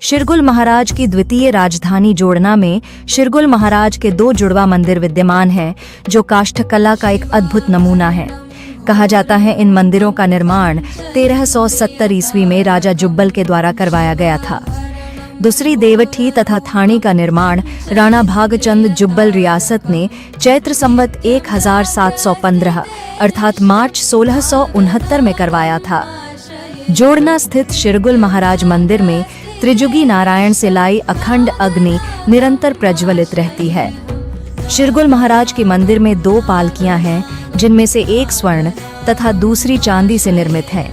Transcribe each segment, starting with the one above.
शिरगुल महाराज की द्वितीय राजधानी जोड़ना में शिरगुल महाराज के 2 जुड़वा मंदिर विद्यमान हैं, जो काष्ठकला का एक अद्भुत नमूना है। कहा जाता है इन मंदिरों का निर्माण 1370 ईस्वी में राजा जुब्बल के द्वारा करवाया गया था। दूसरी देवठी तथा थाणी का निर्माण राणा भागचंद जुब्बल रियासत ने चैत्र संवत 1715 अर्थात मार्च 1669 में करवाया था। जोड़ना स्थित शिरगुल महाराज मंदिर में त्रिजुगी नारायण से लाई अखंड अग्नि निरंतर प्रज्वलित रहती है। शिरगुल महाराज के मंदिर में 2 पालकियां हैं, जिनमें से एक स्वर्ण तथा दूसरी चांदी से निर्मित है।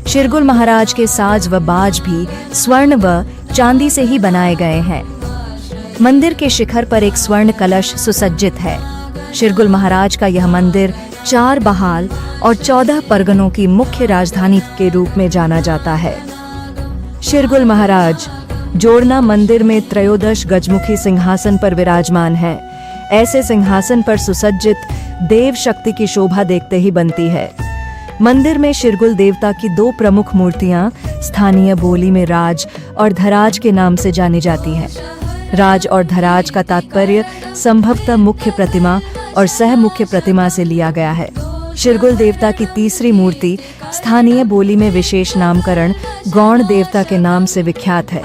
शिरगुल महाराज के साज व बाज भी स्वर्ण व चांदी से ही बनाए गए हैं। मंदिर के शिखर पर एक स्वर्ण कलश सुसज्जित है। शिरगुल महाराज का यह मंदिर 4 बहाल और 14 परगनों की मुख्य राजधानी के रूप में जाना जाता है। शिरगुल महाराज जोड़ना मंदिर में 13 गजमुखी सिंहासन पर विराजमान है। ऐसे सिंहासन पर सुसज्जित देव शक्ति की शोभा देखते ही बनती है। मंदिर में शिरगुल देवता की 2 प्रमुख मूर्तियां स्थानीय बोली में राज और धराज के नाम से जानी जाती हैं। राज और धराज का तात्पर्य संभवतः मुख्य प्रतिमा और सह मुख्य प्रतिमा से लिया गया है। शिरगुल देवता की तीसरी मूर्ति स्थानीय बोली में विशेष नामकरण गौण देवता के नाम से विख्यात है।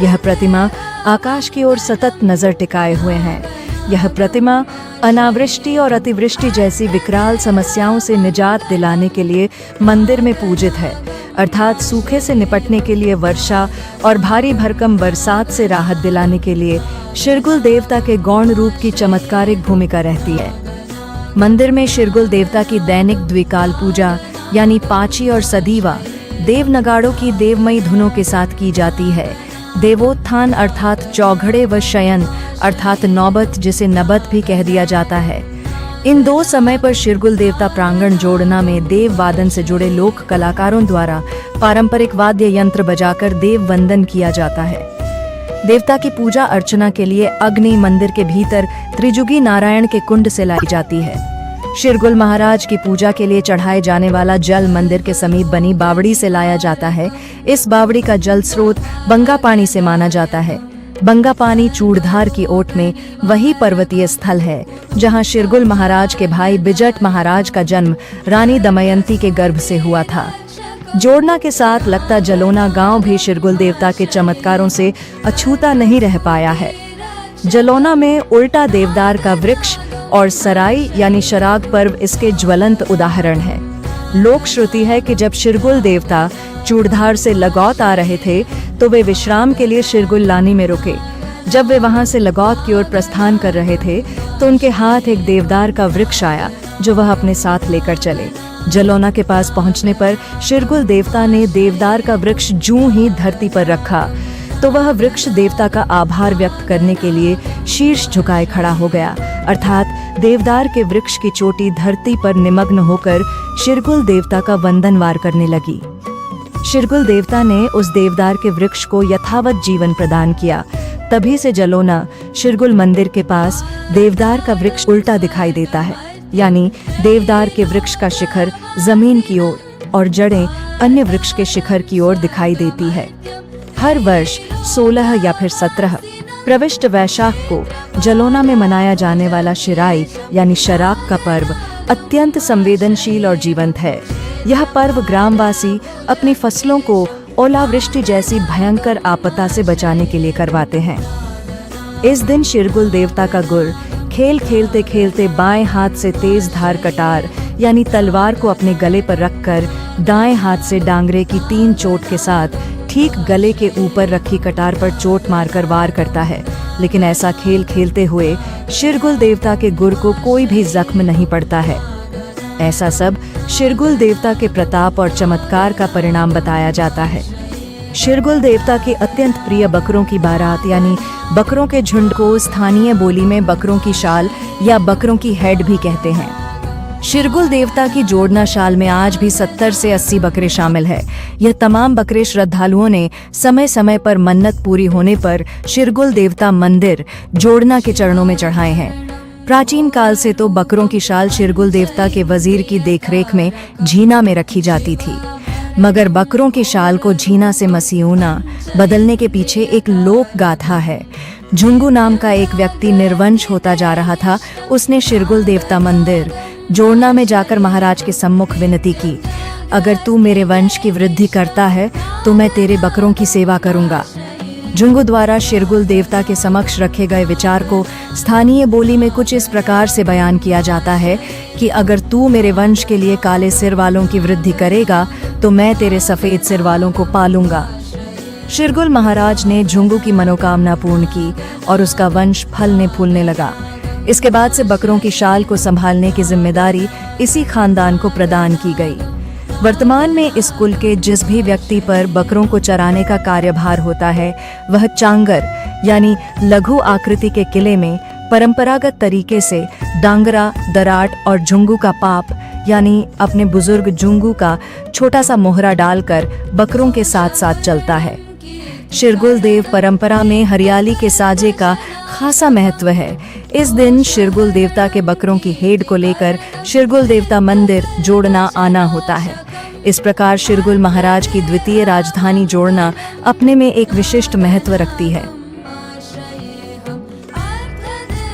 यह प्रतिमा आकाश की ओर सतत नजर टिकाए हुए है। यह प्रतिमा अनावृष्टि और अतिवृष्टि जैसी विकराल समस्याओं से निजात दिलाने के लिए मंदिर में पूजित है, अर्थात सूखे से निपटने के लिए वर्षा और भारी भरकम बरसात से राहत दिलाने के लिए शिरगुल देवता के गौण रूप की चमत्कारिक भूमिका रहती है। मंदिर में शिरगुल देवता की दैनिक द्विकाल पूजा यानी पाची और सदीवा देव नगाड़ों की देवमयी धुनों के साथ की जाती है। देवोत्थान अर्थात चौघड़े व शयन अर्थात नौबत, जिसे नबत भी कह दिया जाता है। इन 2 समय पर शिरगुल देवता प्रांगण जोड़ना में देव वादन से जुड़े लोक कलाकारों द्वारा पारंपरिक वाद्य यंत्र बजाकर देव वंदन किया जाता है। देवता की पूजा अर्चना के लिए अग्नि मंदिर के भीतर त्रिजुगी नारायण के कुंड से लाई जाती है। शिरगुल महाराज की पूजा के लिए चढ़ाए जाने वाला जल मंदिर के समीप बनी बावड़ी से लाया जाता है। इस बावड़ी का जल स्रोत बंगा पानी से माना जाता है। बंगा पानी चूड़धार की ओट में वही पर्वतीय स्थल है जहां शिरगुल महाराज के भाई बिजट महाराज का जन्म रानी दमयंती के गर्भ से हुआ था। जोड़ना के साथ लगता जलोना गांव भी शिरगुल देवता के चमत्कारों से अछूता नहीं रह पाया है। जलोना में उल्टा देवदार का वृक्ष और सराई यानी शराग पर्व इसके ज्वलंत उदाहरण है। लोक श्रुति है कि जब शिरगुल देवता चूड़धार से लगौत आ रहे थे तो वे विश्राम के लिए शिरगुल लानी में रुके। जब वे वहां से लगौत की ओर प्रस्थान कर रहे थे तो उनके हाथ एक देवदार का वृक्ष आया, जो वह अपने साथ लेकर चले। जलोना के पास पहुंचने पर शिरगुल देवता ने देवदार का वृक्ष जूं ही धरती पर रखा तो वह वृक्ष देवता का आभार व्यक्त करने के लिए शीर्ष झुकाए खड़ा हो गया, अर्थात देवदार के वृक्ष की चोटी धरती पर निमग्न होकर शिरगुल देवता का वंदनवार करने लगी। शिरगुल देवता ने उस देवदार के वृक्ष को यथावत जीवन प्रदान किया। तभी से जलोना शिरगुल मंदिर के पास देवदार का वृक्ष उल्टा दिखाई देता है, यानी देवदार के वृक्ष का शिखर जमीन की ओर और जड़ें अन्य वृक्ष के शिखर की ओर दिखाई देती है। हर वर्ष 16 या फिर 17 प्रविष्ट वैशाख को जलोना में मनाया जाने वाला शिराई यानी शराग का पर्व अत्यंत संवेदनशील और जीवंत है। यह पर्व ग्रामवासी अपनी फसलों को ओलावृष्टि जैसी भयंकर आपदा से बचाने के लिए करवाते हैं। इस दिन शिरगुल देवता का गुर खेल खेलते खेलते बाएं हाथ से तेज धार कटार यानी तलवार को अपने गले पर रखकर दाएं हाथ से डांगरे की 3 चोट के साथ ठीक गले के ऊपर रखी कटार पर चोट मारकर वार करता है। लेकिन ऐसा खेल खेलते हुए शिरगुल देवता के गुर को कोई भी जख्म नहीं पड़ता है। ऐसा सब शिरगुल देवता के प्रताप और चमत्कार का परिणाम बताया जाता है। शिरगुल देवता के अत्यंत प्रिय बकरों की बारात यानी बकरों के झुंड को स्थानीय बोली में बकरों की शाल या बकरों की हेड भी कहते हैं। शिरगुल देवता की जोड़ना शाल में आज भी 70 से 80 बकरे शामिल है। यह तमाम बकरे श्रद्धालुओं ने समय समय पर मन्नत पूरी होने पर शिरगुल देवता मंदिर जोड़ना के चरणों में चढ़ाए हैं। प्राचीन काल से तो बकरों की शाल शिरगुल देवता के वजीर की देखरेख में झीना में रखी जाती थी। मगर बकरों की शाल को झीना से मसीऊना बदलने के पीछे एक लोक गाथा है। झुंगू नाम का एक व्यक्ति निर्वंश होता जा रहा था। उसने शिरगुल देवता मंदिर जोड़ना में जाकर महाराज के सम्मुख विनती की, अगर तू मेरे वंश की वृद्धि करता है तो मैं तेरे बकरों की सेवा करूंगा। झुंगू द्वारा शिरगुल देवता के समक्ष रखे गए विचार को स्थानीय बोली में कुछ इस प्रकार से बयान किया जाता है कि अगर तू मेरे वंश के लिए काले सिर वालों की वृद्धि करेगा तो मैं तेरे सफेद सिर वालों को पालूंगा। शिरगुल महाराज ने झुंगू की मनोकामना पूर्ण की और उसका वंश फलने फूलने लगा। इसके बाद से बकरों की शाल को संभालने की जिम्मेदारी इसी खानदान को प्रदान की गई। वर्तमान में इस कुल के जिस भी व्यक्ति पर बकरों को चराने का कार्यभार होता है, वह चांगर यानी लघु आकृति के किले में परंपरागत तरीके से डांगरा, दराट और झुंगू का पाप यानी अपने बुजुर्ग झुंगू का छोटा सा मोहरा डालकर बकरों के साथ साथ चलता है। शिरगुल देव परंपरा में हरियाली के साजे का खासा महत्व है। इस दिन शिरगुल देवता के बकरों की हेड को लेकर शिरगुल देवता मंदिर जोड़ना आना होता है। इस प्रकार शिरगुल महाराज की द्वितीय राजधानी जोड़ना अपने में एक विशिष्ट महत्व रखती है।